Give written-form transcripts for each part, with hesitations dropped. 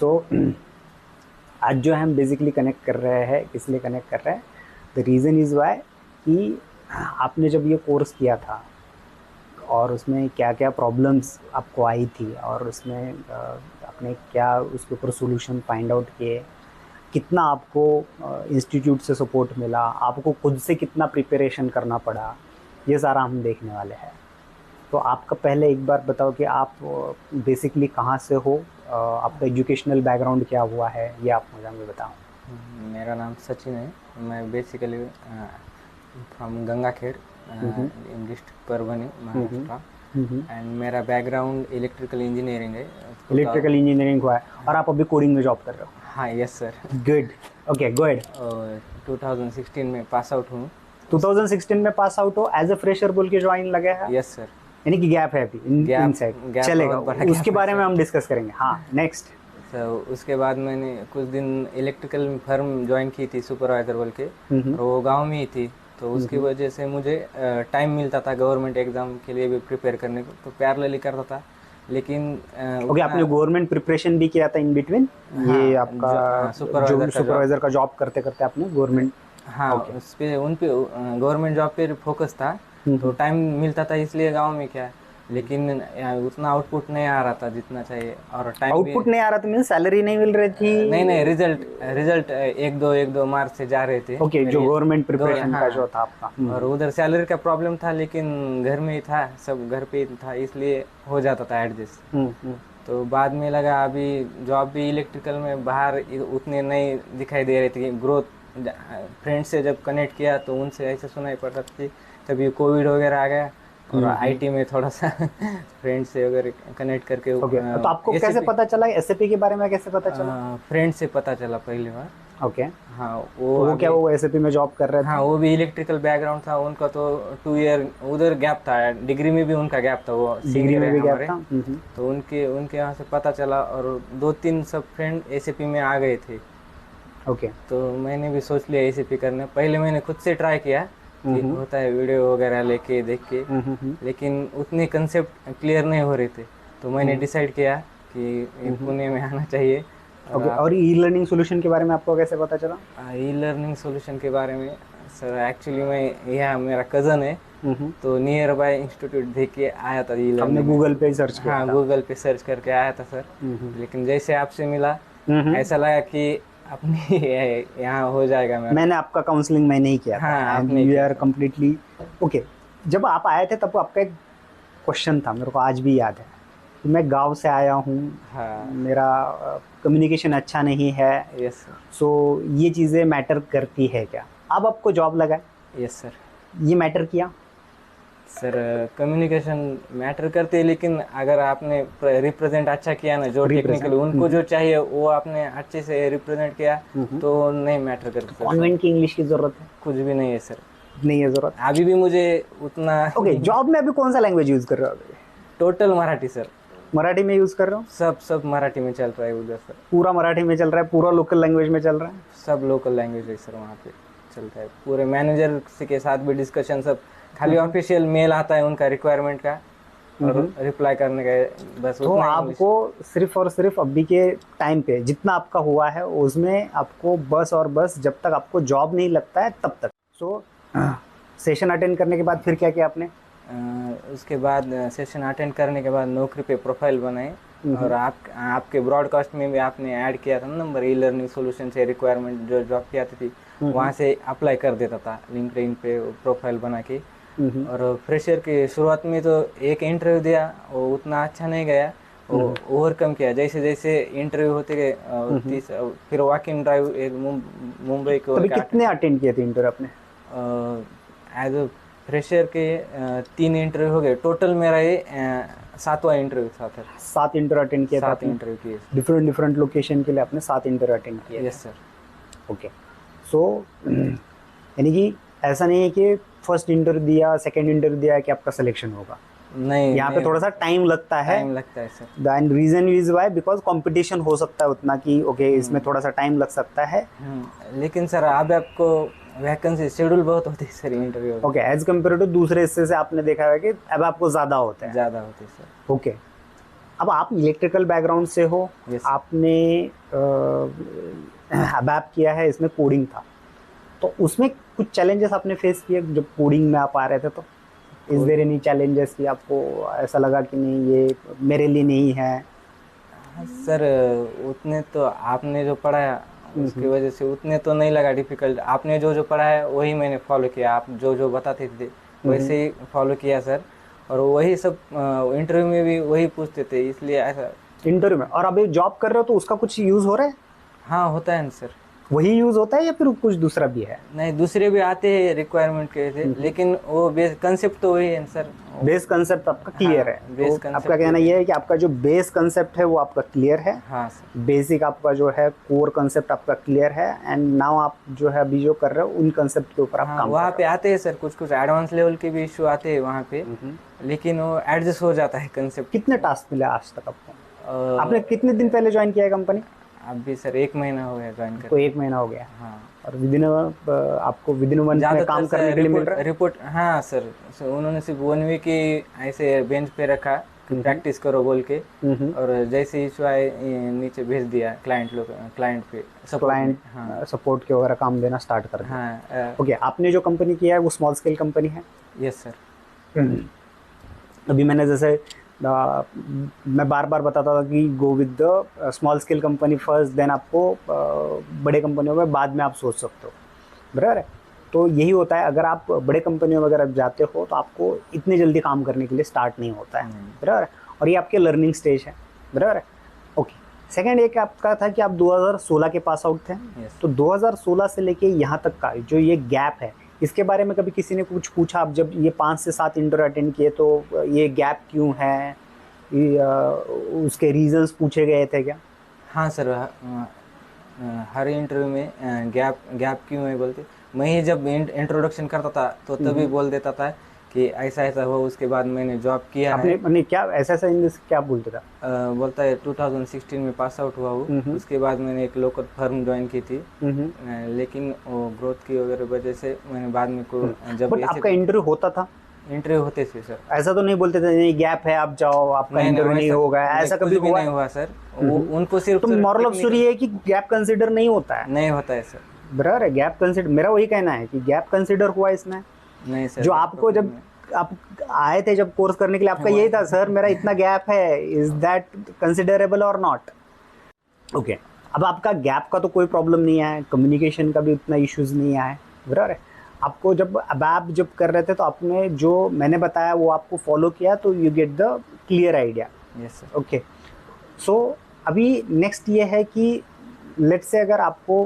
सो आज जो है हम बेसिकली कनेक्ट कर रहे हैं, इसलिए कनेक्ट कर रहे हैं, द रीज़न इज़ वाई कि आपने जब ये कोर्स किया था और उसमें क्या क्या प्रॉब्लम्स आपको आई थी और उसमें आपने क्या उसके ऊपर सोल्यूशन फाइंड आउट किए, कितना आपको इंस्टीट्यूट से सपोर्ट मिला, आपको खुद से कितना प्रिपरेशन करना पड़ा, ये सारा हम देखने वाले हैं। तो आपका पहले एक बार बताओ कि आप बेसिकली कहाँ से हो, आपका एजुकेशनल बैकग्राउंड क्या हुआ है, ये आप मुझे बताओ। मेरा नाम सचिन है। मैं basically from Gangakhed in district Parbhani, Maharashtra. And मेरा बैकग्राउंड इलेक्ट्रिकल इंजीनियरिंग है। इलेक्ट्रिकल इंजीनियरिंग हुआ है और आप अभी कोडिंग में जॉब कर रहे हो? हाँ, yes sir. Good, okay good. 2016 में पास आउट हूँ। 2016 में पास आउट हो, एज ए फ्रेशर बोल के ज्वाइन लगे हैं? Yes sir. यानी कि गैप है अभी इनसाइड, चलेगा, उसके बारे में हम डिस्कस करेंगे। हाँ, नेक्स्ट। तो उसके बाद मैंने कुछ दिन इलेक्ट्रिकल फर्म ज्वाइन की थी, सुपरवाइज़र बोल के, और वो गांव में ही थी। तो उसकी वजह से मुझे टाइम मिलता था गवर्नमेंट एग्ज़ाम के लिए भी प्रिपेयर करने को, तो पैरेलली करता था। लेकिन ओके, आपने गवर्नमेंट प्रिपरेशन भी किया था इन बिटवीन? ये आपका सुपरवाइज़र का जॉब करते करते आपने गवर्नमेंट? हाँ, उस पे उन पे गवर्नमेंट जॉब पे फोकस था, तो टाइम मिलता था इसलिए गांव में क्या, लेकिन उतना आउटपुट नहीं आ रहा था जितना चाहिए। और टाइम आउटपुट नहीं आ रहा था मीन सैलरी नहीं मिल रही थी? नहीं, रिजल्ट एक दो मार्क्स से जा रहे थे। ओके, जो गवर्नमेंट प्रिपरेशन का जो था आपका। और उधर सैलरी का प्रॉब्लम था, लेकिन घर में ही था, सब घर पे ही था, इसलिए हो जाता था एडजस्ट। तो बाद में लगा अभी जॉब भी इलेक्ट्रिकल में बाहर उतने नहीं दिखाई दे रही थी ग्रोथ। फ्रेंड से जब कनेक्ट किया तो उनसे ऐसे सुनाई पड़ रहा थी, तभी कोविड वगैरह आ गया और आईटी में थोड़ा सा फ्रेंड से वगैरह कनेक्ट करके। तो आपको कैसे पता चला एसएपी के बारे में, कैसे पता चला? फ्रेंड से पता चला पहली बार। ओके। हाँ, वो क्या वो एसएपी में जॉब कर रहे थे? हाँ, वो भी इलेक्ट्रिकल बैकग्राउंड था उनका, तो 2 ईयर उधर गैप था, डिग्री में भी उनका गैप था, वो डिग्री में भी गैप था। तो उनके यहाँ से पता चला और 2-3 सब फ्रेंड एसएपी में आ गए थे। ओके। तो मैंने भी सोच लिया एसएपी करने। पहले मैंने खुद से ट्राई किया कि होता है, वीडियो वगैरह लेके देख के, लेकिन उतने कंसेप्ट क्लियर नहीं हो रहे थे। तो मैंने डिसाइड किया कि पुणे में आना चाहिए। ओके। और ई लर्निंग सोल्यूशन के बारे में आपको कैसे पता चला? ई लर्निंग सोल्यूशन के बारे में सर, एक्चुअली मैं यहाँ मेरा कज़न है, तो नियर बाय इंस्टीट्यूट देख के आया था। ई लर्निंग गूगल पे सर्च किया? हाँ, गूगल पे सर्च करके आया था सर। लेकिन जैसे आपसे मिला ऐसा लगा कि अपनी यहाँ हो जाएगा। मैंने आपका काउंसलिंग मैं नहीं किया। हाँ, यू आर कम्प्लीटली ओके। जब आप आए थे तब आपका एक क्वेश्चन था, मेरे को आज भी याद है कि मैं गांव से आया हूँ। हाँ, मेरा कम्युनिकेशन अच्छा नहीं है। Yes sir. सो ये चीज़ें मैटर करती है क्या? अब आपको जॉब लगा? Yes sir. ये मैटर किया? सर, कम्युनिकेशन मैटर करती है, लेकिन अगर आपने रिप्रेजेंट अच्छा किया ना, जो टेक्निकल उनको जो चाहिए वो आपने अच्छे से रिप्रेजेंट किया, तो नहीं मैटर करता। कॉन्वेंट की इंग्लिश की ज़रूरत है? कुछ भी नहीं है सर, नहीं है ज़रूरत। अभी भी मुझे उतना। ओके, जॉब में अभी कौन सा लैंग्वेज यूज़ कर रहे हो अभी? Total Marathi sir. मराठी में यूज़ कर रहे हो? सब मराठी में चल रहा है उधर सर। पूरा मराठी में चल रहा है? पूरा लोकल लैंग्वेज में चल रहा है? सब लोकल लैंग्वेज है सर, वहाँ पे चलता है। पूरे मैनेजर के साथ भी डिस्कशन, सब खाली ऑफिशियल मेल आता है उनका रिक्वायरमेंट का और रिप्लाई करने का, बस। तो आपको सिर्फ और सिर्फ अभी के टाइम पे जितना आपका हुआ है उसमें आपको बस और बस जब तक आपको जॉब नहीं लगता है तब तक। सो सेशन अटेंड करने के बाद फिर क्या किया आपने? उसके बाद सेशन अटेंड करने के बाद नौकरी पे प्रोफाइल बनाए, और आपके ब्रॉडकास्ट में भी आपने ऐड किया था नंबर, ई लर्निंग सोल्यूशन से रिक्वायरमेंट जो जॉब की आती थी वहाँ से अप्लाई कर देता था लिंक्डइन पे प्रोफाइल बना के। और फ्रेशर के शुरुआत में तो एक इंटरव्यू दिया, वो उतना अच्छा नहीं गया, वो ओवरकम किया। जैसे जैसे इंटरव्यू होते गए, फिर वॉक इन ड्राइव एक मुंबई को। कितने अटेंड किए थे इंटरव्यू आपने? एज अ फ्रेशर के 3 इंटरव्यू हो गए टोटल। मेरा ये 7वां इंटरव्यू था सर। 7 इंटरव्यू अटेंड किया था? 7 इंटरव्यू किए। डिफरेंट लोकेशन के लिए आपने 7 इंटरव्यू अटेंड किए? Yes sir. ओके। सो यानी कि ऐसा नहीं है कि फर्स्ट इंटरव्यू दिया, सेकंड इंटरव्यू दिया कि आपका सिलेक्शन होगा। नहीं, यहाँ पे थोड़ा सा टाइम लगता है। Sir. Then reason is why because competition हो सकता है उतना कि ओके इसमें थोड़ा सा टाइम लग सकता है। लेकिन सर अब आपको वैकेंसी शेड्यूल बहुत होती है sir interview. Okay, as compare to दूसरे हिस्से से आपने देखा है कि अब आपको ज़्यादा होता है? ज़्यादा होती है सर। ओके। अब आप इलेक्ट्रिकल बैकग्राउंड से हो, Yes. आपने अबैप किया है, इसमें कोडिंग था, तो उसमें कुछ चैलेंजेस आपने फेस किए जब कोडिंग में आप आ रहे थे? तो इज देयर एनी चैलेंजेस कि आपको ऐसा लगा कि नहीं ये मेरे लिए नहीं है? हाँ, सर उतने तो आपने जो पढ़ाया उसकी वजह से उतने तो नहीं लगा डिफिकल्ट। आपने जो जो पढ़ाया वही मैंने फॉलो किया, आप जो जो बताते थे वैसे ही फॉलो किया सर। और वही सब इंटरव्यू में भी वही पूछते थे, इसलिए ऐसा। इंटरव्यू में? और अभी जॉब कर रहे हो तो उसका कुछ यूज हो रहा है? हाँ होता है ना सर। वही यूज होता है या फिर कुछ दूसरा भी है? नहीं, दूसरे भी आते हैं रिक्वायरमेंट के थे, लेकिन वो बेस कंसेप्ट तो वही है सर। बेस कंसेप्ट आपका क्लियर है? हाँ, बेस तो concept आपका कहना ये है कि आपका जो बेस कंसेप्ट है वो आपका क्लियर है, हाँ सर। बेसिक आपका जो है कोर कंसेप्ट आपका क्लियर है, एंड नाउ आप जो है अभी जो कर रहे हो उन कंसेप्ट के ऊपर आप हाँ, काम वहाँ कर पे रहे आते हैं सर कुछ कुछ एडवांस लेवल के भी इशू आते हैं वहाँ पे, लेकिन वो एडजस्ट हो जाता है हो। कंसेप्ट। कितने टास्क मिले आज तक आपको? आपने कितने दिन पहले ज्वाइन किया है कंपनी? अभी सर 1 महीना हो गया ज्वाइन को कर। 1 महीना हो गया, हाँ, और आपको विदिन 1 में ज़्यादातर काम करने सर के लिए मिल रहा है? रिपोर्ट हाँ सर, उन्होंने सिर्फ 1 वीक ही ऐसे बेंच पे रखा कि प्रैक्टिस करो बोल के, और जैसे इशू आए नीचे भेज दिया क्लाइंट लोग, क्लाइंट पे क्लाइंट हाँ सपोर्ट के वगैरह काम देना स्टार्ट कर दिया? हाँ। ओके, आपने जो कंपनी किया है वो स्मॉल स्केल कंपनी है? Yes sir. अभी मैंने जैसे मैं बार बार बताता था कि go with the small scale company first, then आपको बड़े कंपनियों में बाद में आप सोच सकते हो, बराबर है? तो यही होता है, अगर आप बड़े कंपनियों वगैरह जाते हो तो आपको इतने जल्दी काम करने के लिए स्टार्ट नहीं होता है, बराबर है? और ये आपके लर्निंग स्टेज है, बराबर है? ओके, सेकेंड एक आपका था कि आप 2016 के पास आउट थे। Yes. तो 2016 से लेके यहाँ तक का जो ये गैप है, इसके बारे में कभी किसी ने कुछ पूछा? आप जब ये 5 से 7 इंटरव्यू अटेंड किए तो ये गैप क्यों है, उसके रीजंस पूछे गए थे क्या? हाँ सर, हर इंटरव्यू में गैप गैप क्यों है बोलते, मैं ही जब इंट्रोडक्शन करता था तो तभी बोल देता था कि ऐसा ऐसा हुआ, उसके बाद मैंने जॉब किया आपने है। नहीं क्या ऐसा ऐसा इंग्लिश क्या बोलते था? बोलता है 2016 में पास आउट हुआ हूँ, उसके बाद मैंने एक लोकल फर्म ज्वाइन की थी, लेकिन वो ग्रोथ की वगैरह वजह से मैंने बाद में को जब बट आपका इंटरव्यू होता था? इंटरव्यू होते थे सर। ऐसा तो नहीं बोलते थे नहीं गैप है आप जाओ, आपका इंटरव्यू नहीं होगा, ऐसा कभी कुछ भी हुआ? नहीं हुआ सर, उनको सिर्फ तो मॉरल ऑफ स्टोरी है कि गैप कंसीडर नहीं होता है? नहीं होता है सर। बराबर है, गैप कंसीडर, मेरा वही कहना है कि गैप कंसीडर हुआ इसमें। नहीं सर, जो आपको जब आप आए थे जब कोर्स करने के लिए, आपका यही था सर मेरा इतना गैप है, इज दैट कंसिडरेबल और नॉट? ओके, अब आपका गैप का तो कोई प्रॉब्लम नहीं आया, कम्युनिकेशन का भी उतना इश्यूज नहीं आया, बराबर है? आपको जब अब आप जब कर रहे थे तो आपने जो मैंने बताया वो आपको फॉलो किया, तो you get the clear idea. Yes sir. Okay, so अभी नेक्स्ट ये है कि लेट्स से अगर आपको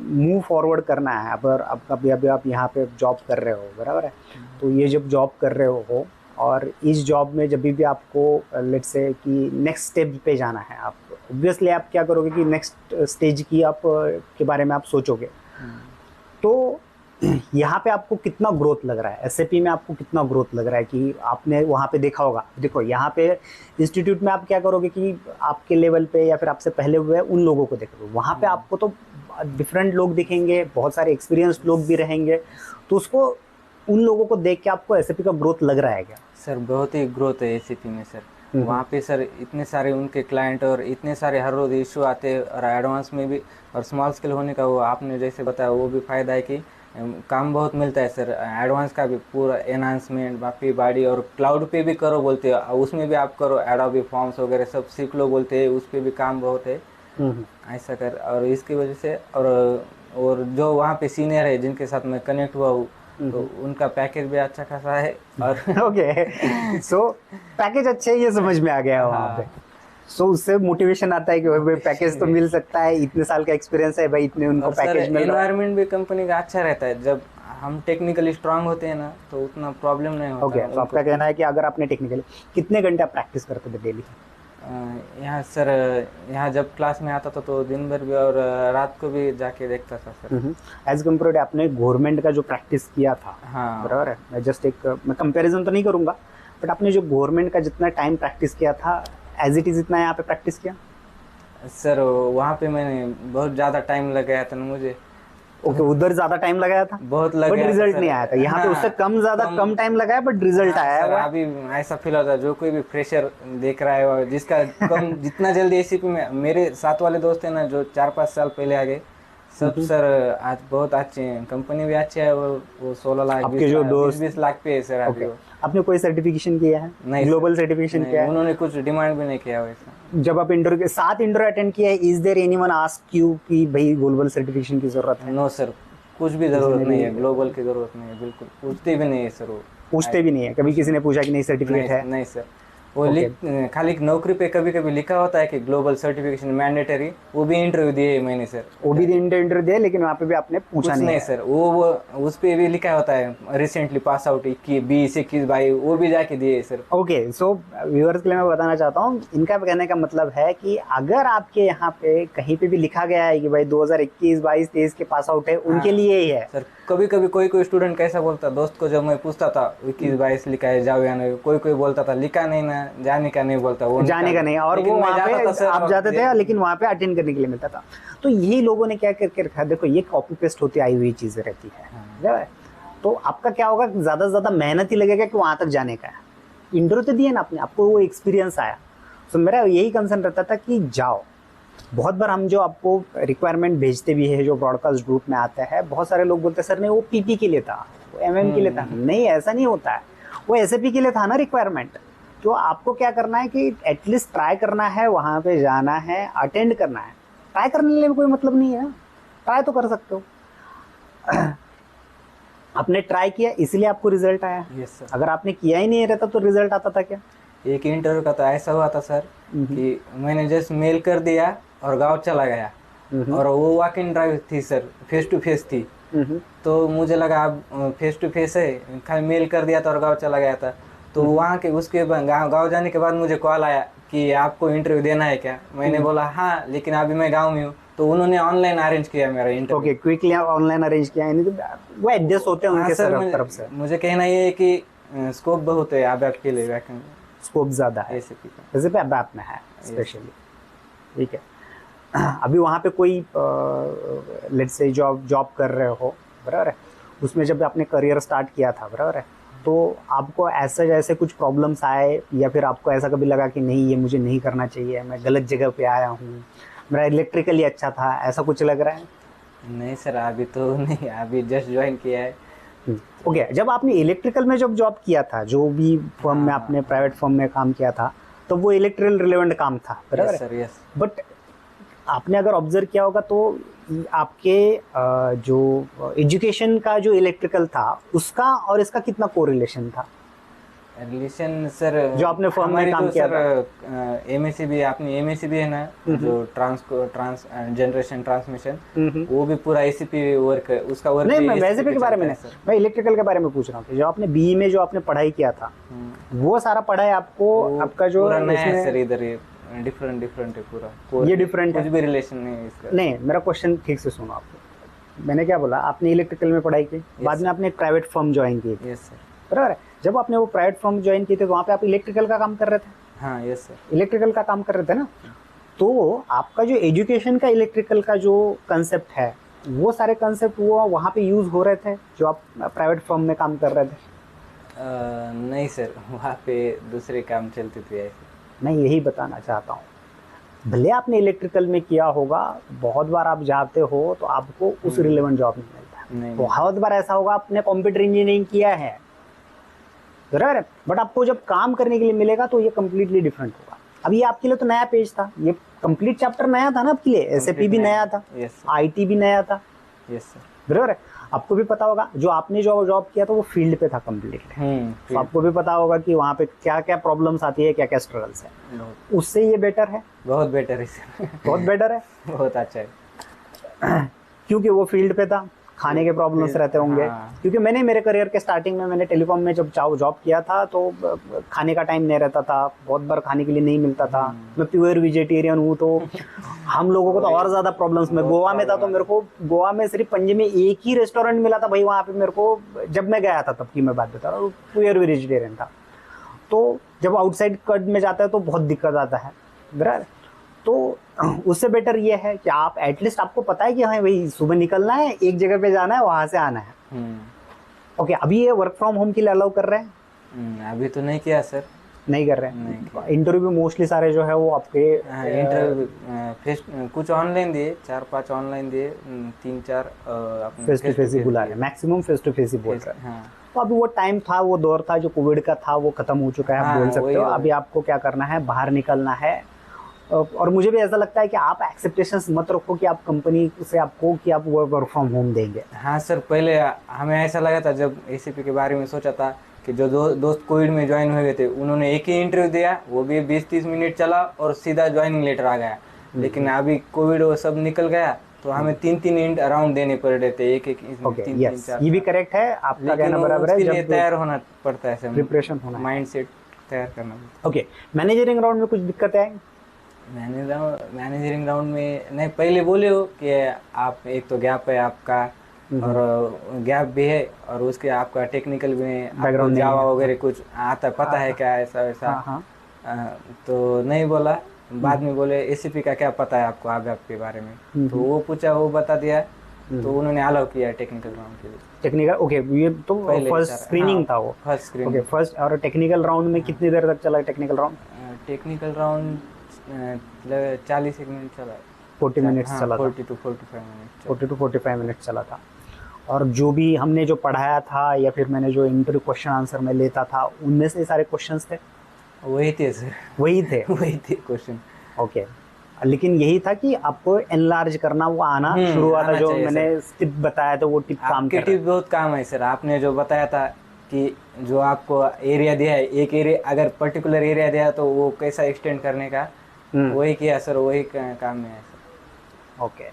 मूव फॉरवर्ड करना है, अगर अभी आप यहाँ पे जॉब कर रहे हो, बराबर है? तो ये जब जॉब कर रहे हो और इस जॉब में जब भी आपको लेट्स से कि नेक्स्ट स्टेप पे जाना है, आप ऑब्वियसली आप क्या करोगे कि नेक्स्ट स्टेज की आप के बारे में आप सोचोगे। तो यहाँ पे आपको कितना ग्रोथ लग रहा है, एसएपी में आपको कितना ग्रोथ लग रहा है कि आपने वहाँ पे देखा होगा? देखो यहाँ पे इंस्टीट्यूट में आप क्या करोगे कि आपके लेवल पे या फिर आपसे पहले हुए उन लोगों को देखोगे, वहाँ पे आपको तो डिफरेंट लोग दिखेंगे, बहुत सारे एक्सपीरियंस्ड लोग भी रहेंगे, तो उसको उन लोगों को देख के आपको एसएपी का ग्रोथ लग रहा है क्या? सर बहुत ही ग्रोथ है एसीपी में सर। वहाँ पे सर इतने सारे उनके क्लाइंट और इतने सारे हर रोज इशू आते हैं, और एडवांस में भी और स्मॉल स्केल होने का वो आपने जैसे बताया वो भी फ़ायदा है कि काम बहुत मिलता है सर। एडवांस का भी पूरा एनहांसमेंट बाकी बाड़ी, और क्लाउड पे भी करो बोलते हैं, उसमें भी आप करो, एडोबी फॉर्म्स वगैरह सब सीख लो बोलते हैं, उस पर भी काम बहुत है। ऐसा कर, और इसकी वजह से और जो वहाँ पे सीनियर है जिनके साथ मैं कनेक्ट हुआ हूँ, तो उनका पैकेज भी अच्छा खासा है। और ओके, सो पैकेज अच्छे है, ये समझ में आ गया वहाँ पे। सो उससे मोटिवेशन आता है कि भाई पैकेज तो मिल सकता है, इतने साल का एक्सपीरियंस है भाई, इतने उनको पैकेज मिल रहा है। एनवायरनमेंट भी कंपनी का अच्छा रहता है, जब हम टेक्निकली स्ट्रांग होते हैं ना तो उतना प्रॉब्लम नहीं होता। ओके, तो आपका कहना है कि अगर आपने टेक्निकली कितने घंटे आप प्रैक्टिस करते थे डेली? यहाँ सर, यहाँ जब क्लास में आता था तो दिन भर भी और रात को भी जाके देखता था सर। एज कम्पेयर आपने गवर्नमेंट का जो प्रैक्टिस किया था, हाँ बराबर है, मैं जस्ट मैं कंपैरिजन तो नहीं करूँगा, बट आपने जो गवर्नमेंट का जितना टाइम प्रैक्टिस किया था एज इट इज़ इतना यहाँ पे प्रैक्टिस किया? सर वहाँ पे मैंने बहुत ज़्यादा टाइम लगाया था ना मुझे, ओके, उधर ज्यादा टाइम लगाया था, बहुत लगा बट रिजल्ट नहीं आया था। यहाँ पे उससे कम ज्यादा कम टाइम लगाया बट रिजल्ट आया सर। हुआ है। अभी ऐसा फील होता है जो कोई भी फ्रेशर देख रहा है और जिसका कम जितना जल्दी एसीपी में, मेरे साथ वाले दोस्त हैं ना जो 4-5 साल पहले आ गए सब सर, आज बहुत अच्छे हैं, कंपनी भी अच्छी है, वो 16 लाख आपके जो दोस्त 20 लाख पे है सर अभी। वो आपने कोई सर्टिफिकेशन किया है? नहीं ग्लोबल सर्टिफिकेशन किया है? उन्होंने कुछ डिमांड भी नहीं किया वैसा। जब आप इंटरव्यू के साथ इंटरव्यू अटेंड किया है, is there anyone ask you कि भाई ग्लोबल सर्टिफिकेशन की जरूरत है? नो सर, कुछ भी जरूरत नहीं है, ग्लोबल की जरूरत नहीं है, बिल्कुल पूछते भी नहीं है सर। वो पूछते भी नहीं है कभी? किसी ने पूछा कि नहीं सर्टिफिकेट है? नहीं सर, वो खाली नौकरी पे कभी कभी लिखा होता है कि ग्लोबल सर्टिफिकेशन मैंडेटरी, वो भी इंटरव्यू दिए मैंने सर। वो भी इंटरव्यू दिया लेकिन वहाँ पे भी आपने पूछा नहीं सर। वो उस पे भी लिखा होता है रिसेंटली पास आउट 20-21-22, वो भी जाके दिए सर। ओके, सो व्यूअर्स के लिए मैं बताना चाहता हूँ, इनका कहने का मतलब है कि अगर आपके यहाँ पे कहीं पे भी लिखा गया है कि भाई 2021, 22, 23 के पास आउट है, उनके लिए ही है सर। कभी कभी कोई स्टूडेंट कैसा बोलता, दोस्त को जब मैं पूछता था 21-22 लिखा है जाओ या नहीं, कोई बोलता था लिखा नहीं ना, जाने का नहीं बोलता, वो जाने का नहीं, और वो वहाँ पे आप जाते थे लेकिन वहाँ पे अटेंड करने के लिए मिलता था। तो यही लोगों ने क्या करके रखा है, देखो ये कॉपी पेस्ट होती आई हुई चीजें रहती है। तो आपका क्या होगा, ज्यादा से ज्यादा मेहनत ही लगेगा कि वहां तक जाने का है। इंटरव्यू तो दिए ना आपने, आपको वो एक्सपीरियंस आया। तो मेरा यही कंसर्न रहता था कि जाओ। बहुत बार हम जो आपको रिक्वायरमेंट भेजते भी है, जो ब्रॉडकास्ट ग्रुप में आता है, बहुत सारे लोग बोलते हैं सर नहीं वो पीपी के लिए था, वो एमएम के लिए था। नहीं, ऐसा नहीं होता है, वो एसएपी के लिए था ना रिक्वायरमेंट। तो आपको क्या करना है कि एटलीस्ट ट्राई करना है, वहाँ पे जाना है, अटेंड करना है। ट्राई करने में कोई मतलब नहीं है, ट्राई तो कर सकते हो। आपने ट्राई किया इसलिए आपको रिजल्ट आया। Yes sir. अगर आपने किया ही नहीं रहता तो रिजल्ट आता था क्या? एक इंटरव्यू का तो ऐसा हुआ था सर कि मैंने जस्ट मेल कर दिया और गाँव चला गया, और वो वॉक इन ड्राइव थी सर, फेस टू फेस थी। तो मुझे लगा अब फेस टू फेस है, खाली मेल कर दिया था और गाँव चला गया था। तो वहाँ के उसके गाँव जाने के बाद मुझे कॉल आया कि आपको इंटरव्यू देना है क्या? मैंने बोला हाँ, लेकिन अभी मैं गाँव में हूँ। तो उन्होंने ऑनलाइन अरेंज किया मेरा interview. Okay, quickly online arrange किया, यानी वो एडजस्ट होते हैं उनके तरफ से। मुझे कहना ये है कि स्कोप बहुत है अब आपके लिए, स्कोप ज़्यादा है जैसे पे अब में है स्पेशली। ठीक है, अभी वहाँ पे कोई लेट्स से जॉब कर रहे हो, बराबर है, उसमें जब आपने करियर स्टार्ट किया था, बराबर है, तो आपको ऐसा जैसे कुछ प्रॉब्लम्स आए या फिर आपको ऐसा कभी लगा कि नहीं ये मुझे नहीं करना चाहिए, मैं गलत जगह पे आया हूँ, मेरा इलेक्ट्रिकली अच्छा था, ऐसा कुछ लग रहा है? नहीं सर, अभी तो नहीं, अभी जस्ट ज्वाइन किया है। ओके, जब आपने इलेक्ट्रिकल में जब जॉब किया था, जो भी फर्म में आपने प्राइवेट फर्म में काम किया था, तो वो इलेक्ट्रिकल रिलेवेंट काम था, बराबर सर? यस। बट आपने अगर ऑब्जर्व किया होगा तो आपके जो एजुकेशन का जो इलेक्ट्रिकल था उसका और इसका कितना कोरिलेशन था? रिलेशन सर, जो आपने फर्म में काम किया था, एमएससीबी, आपने एमएससीबी है ना, जो ट्रांस जनरेशन ट्रांसमिशन, वो भी पूरा एसीपी वर्क है, उसका वर्क नहीं, मैं एसीपी के बारे में नहीं, मैं इलेक्ट्रिकल के बारे में पूछ रहा हूँ। जो आपने बीई में जो आपने पढ़ाई किया था, वो सारा पढ़ाई आपको आपका जो सर इधर डिफरेंट है पूरा, ये डिफरेंट है, कुछ भी रिलेशन नहीं है इसका। नहीं, मेरा क्वेश्चन ठीक से सुनो आप। मैंने क्या बोला, आपने इलेक्ट्रिकल में पढ़ाई की, बाद में आपने प्राइवेट फर्म ज्वाइन की। Yes sir. बराबर है, जब आपने वो प्राइवेट फर्म ज्वाइन की थी तो वहाँ पे आप इलेक्ट्रिकल का काम कर रहे थे? हाँ, यस सर, इलेक्ट्रिकल का काम कर रहे थे ना। तो आपका जो एजुकेशन का इलेक्ट्रिकल का जो कंसेप्ट है, वो सारे कंसेप्ट वो वहाँ पे यूज हो रहे थे जो आप प्राइवेट फर्म में काम कर रहे थे? नहीं सर, वहाँ पे दूसरे काम चलते थे ऐसे। मैं यही बताना चाहता हूँ, भले आपने इलेक्ट्रिकल में किया होगा, बहुत बार आप जाते हो तो आपको उस रिलेवेंट जॉब नहीं मिलता। बहुत बार ऐसा होगा आपने कंप्यूटर इंजीनियरिंग किया है, बराबर है, बट आपको जब काम करने के लिए मिलेगा तो ये कम्प्लीटली डिफरेंट होगा। अब ये आपके लिए तो नया पेज था, ये कंप्लीट चैप्टर नया था ना आपके लिए, एसएपी भी नया था, आईटी भी नया था, बराबर है। आपको भी पता होगा जो आपने जो जॉब किया था वो फील्ड पे था कम्प्लीट, तो आपको भी पता होगा कि वहाँ पे क्या क्या प्रॉब्लम्स आती है, क्या क्या स्ट्रगल्स है। उससे ये बेटर है, बहुत बेटर है सर, बहुत बेटर है, बहुत अच्छा है, क्योंकि वो फील्ड पे था। खाने के प्रॉब्लम्स रहते होंगे, क्योंकि मैंने मेरे करियर के स्टार्टिंग में मैंने टेलीकॉम में जब जॉब किया था तो खाने का टाइम नहीं रहता था, बहुत बार खाने के लिए नहीं मिलता था। मैं प्योर वेजिटेरियन हूँ, तो हम लोगों को तो और ज़्यादा प्रॉब्लम्स। मैं गोवा में था तो मेरे को गोवा में सिर्फ पंजे में एक ही रेस्टोरेंट मिला था भाई, वहाँ पे मेरे को जब मैं गया था तब की मैं बात बता रहा हूँ, प्योर वेजिटेरियन था। तो जब आउटसाइड कट में जाता है तो बहुत दिक्कत आता है, बराबर। तो उससे बेटर ये है कि आप एटलीस्ट आपको पता है कि हाँ भाई सुबह निकलना है, एक जगह पे जाना है, वहाँ से आना है। ओके, अभी ये वर्क फ्रॉम होम के लिए अलाउ कर रहे हैं? अभी तो नहीं किया सर। नहीं कर रहे हैं। इंटरव्यू मोस्टली सारे जो है वो आपके इंटरव्यू कुछ ऑनलाइन दिए, 4-5 ऑनलाइन दिए, 3-4 फेस टू फेस ही बुला रहे हैं, मैक्सिमम फेस टू फेस ही बोल रहे हैं। तो अभी वो टाइम था, वो दौर था जो कोविड का था, वो खत्म हो चुका है, आप बोल सकते हो। अभी आपको क्या करना है, बाहर निकलना है। और मुझे भी ऐसा लगता है कि आप एक्सेप्टेशंस मत रखो कि आप कंपनी से आपको कि आप वर्क फ्रॉम होम देंगे। हाँ सर, पहले हमें ऐसा लगा था जब एसीपी के बारे में सोचा था कि जो दोस्त कोविड में ज्वाइन हुए गए थे, उन्होंने एक ही इंटरव्यू दिया, वो भी 20-30 मिनट चला और सीधा ज्वाइनिंग लेटर आ गया। लेकिन अभी कोविड वो सब निकल गया, तो हमें 3-3 राउंड देने पड़ रहे थे, एक 3-3-4। ये भी करेक्ट है, आपका कहना बराबर है। जब तैयार होना पड़ता है सर, प्रिपरेशन होना, माइंड सेट तैयार करना। ओके, मैनेजरिंग राउंड में कुछ दिक्कत है? मैनेजरिंग राउंड में नहीं, पहले बोले हो कि आप एक तो गैप है आपका, और गैप भी है, और उसके आपका टेक्निकल में बैकग्राउंड जावा वगैरह कुछ आता पता है क्या, ऐसा वैसा। तो नहीं बोला। बाद में बोले एसीपी का क्या पता है आपको आप के बारे में, तो वो पूछा, वो बता दिया, तो उन्होंने अलाउ किया टेक्निकल राउंड के लिए। टेक्निकल, ओके, ये तो फर्स्ट स्क्रीनिंग था वो। First screening, okay, first. और टेक्निकल राउंड में कितनी देर तक चला technical round? Technical round 40 minute चला, 40 मिनट्स चला था। 40 to 45 मिनट, 40 to 45 मिनट्स चला था। और जो भी हमने जो पढ़ाया था या फिर मैंने जो इंटरव्यू क्वेश्चन आंसर में लेता था, उनमें से सारे क्वेश्चंस थे? वही थे सर, वही थे वही थे क्वेश्चन। ओके, लेकिन यही था कि आपको एनलार्ज करना, वो आना शुरू हुआ था। जो मैंने टिप बताया था वो टिप काम कर रहा है। टिप बहुत काम है सर। आपने जो बताया था कि जो आपको एरिया दिया है, एक एरिया, अगर पर्टिकुलर एरिया दिया तो वो कैसा एक्सटेंड करने का, वही किया सर, वही काम में है सर। ओके,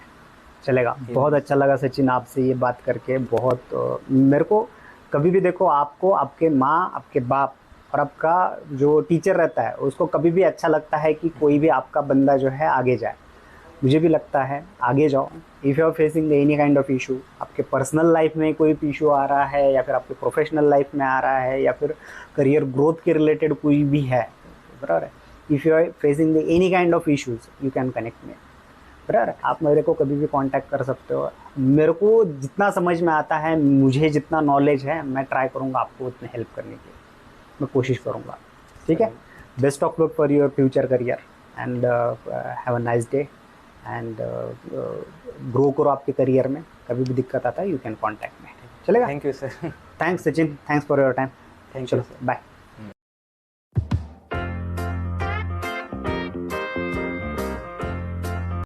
चलेगा। बहुत अच्छा लगा सचिन आपसे ये बात करके। बहुत मेरे को कभी भी देखो, आपको आपके माँ, आपके बाप और आपका जो टीचर रहता है, उसको कभी भी अच्छा लगता है कि कोई भी आपका बंदा जो है आगे जाए। मुझे भी लगता है आगे जाओ। If you are facing any kind of issue, आपके पर्सनल लाइफ में कोई इशू आ रहा है, या फिर आपके प्रोफेशनल लाइफ में आ रहा है, या फिर करियर ग्रोथ के रिलेटेड कोई भी है, बराबर है। If you are facing any kind of issues, you can connect me, बराबर। आप मेरे को कभी भी कांटेक्ट कर सकते हो। मेरे को जितना समझ में आता है, मुझे जितना नॉलेज है, मैं ट्राई करूँगा आपको उतने हेल्प करने की, मैं कोशिश करूँगा। ठीक है, best of luck for your future career, and have a nice day, and grow करो आपके करियर में। कभी भी दिक्कत आता है, यू कैन कॉन्टैक्ट मी। चलेगा? Thank you sir. Thanks Sachin, thanks for your time. Thank you, bye.